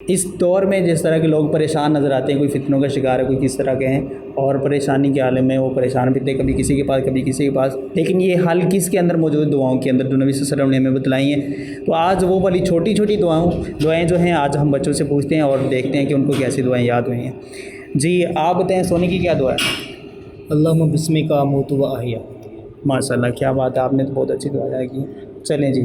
اس دور میں جس طرح کے لوگ پریشان نظر آتے ہیں، کوئی فتنوں کا شکار ہے، کوئی کس طرح کے ہیں اور پریشانی کے عالم میں وہ پریشان بھی تھے، کبھی کسی کے پاس کبھی کسی کے پاس، لیکن یہ حل کس کے اندر موجود؟ دعاؤں کے اندر، جو نبی صلی اللہ علیہ وسلم نے ہمیں بتلائی ہیں۔ تو آج وہ والی چھوٹی چھوٹی دعائیں جو ہیں آج ہم بچوں سے پوچھتے ہیں اور دیکھتے ہیں کہ ان کو کیسی دعائیں یاد ہوئی ہیں۔ جی آپ بتائیں، سونے کی کیا دعا ہے؟ اللہم بسمک اموت و احیا۔ ماشاء اللہ، کیا بات ہے، آپ نے تو بہت اچھی دعا ادا کی۔ چلیں جی،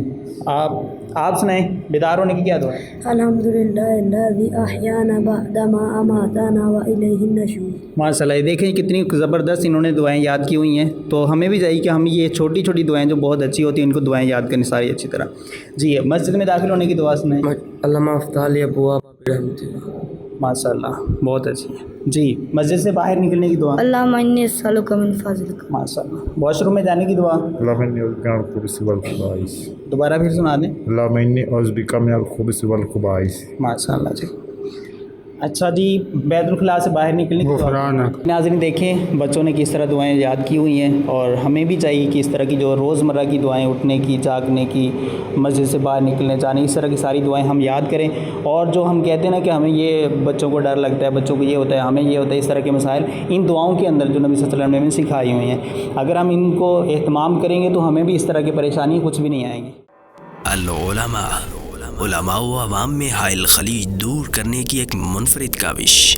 آپ سنائیں، بیدار ہونے کی کیا دعا ہے؟ الحمدللہ الذی احیانا بعد ما اماتنا والیہ النشور۔ ماشاء اللہ، دیکھیں کتنی زبردست انہوں نے دعائیں یاد کی ہوئی ہیں، تو ہمیں بھی چاہیے کہ ہم یہ چھوٹی چھوٹی دعائیں جو بہت اچھی ہوتی ہیں ان کو دعائیں یاد کرنی ساری اچھی طرح۔ جی مسجد میں داخل ہونے کی دعا سنائیں۔ اللہم افتح لی ابواب برحمتک۔ ماشاء اللہ، بہت اچھی ہے۔ جی مسجد سے باہر نکلنے کی دعا۔ اللہم انی اسألک من فضلک۔ ماشاء اللہ، واش روم میں جانے کی دعا۔ اللهم إني أعوذ بك من الخبث والخبائث دوبارہ پھر سنا دیں۔ اللهم إني أعوذ بك من الخبث والخبائث ماشاء اللہ جی۔ اچھا جی، بیت الخلاء سے باہر نکلنے کی دعا۔ غفرانک۔ ناظرین دیکھیں بچوں نے کس طرح دعائیں یاد کی ہوئی ہیں، اور ہمیں بھی چاہیے کہ اس طرح کی جو روزمرہ کی دعائیں، اٹھنے کی، جاگنے کی، مسجد سے باہر نکلنے جانے، اس طرح کی ساری دعائیں ہم یاد کریں۔ اور جو ہم کہتے ہیں نا کہ ہمیں یہ بچوں کو ڈر لگتا ہے، بچوں کو یہ ہوتا ہے، ہمیں یہ ہوتا ہے، اس طرح کے مسائل ان دعاؤں کے اندر جو نبی صلی اللہ علیہ وسلم نے ہمیں سکھائی ہوئی ہیں، اگر ہم ان کو اہتمام کریں گے تو ہمیں بھی اس طرح کی پریشانی کچھ بھی نہیں آئیں گی۔ العلماء، علماء و عوام میں حائل خلیج دور کرنے کی ایک منفرد کاوش۔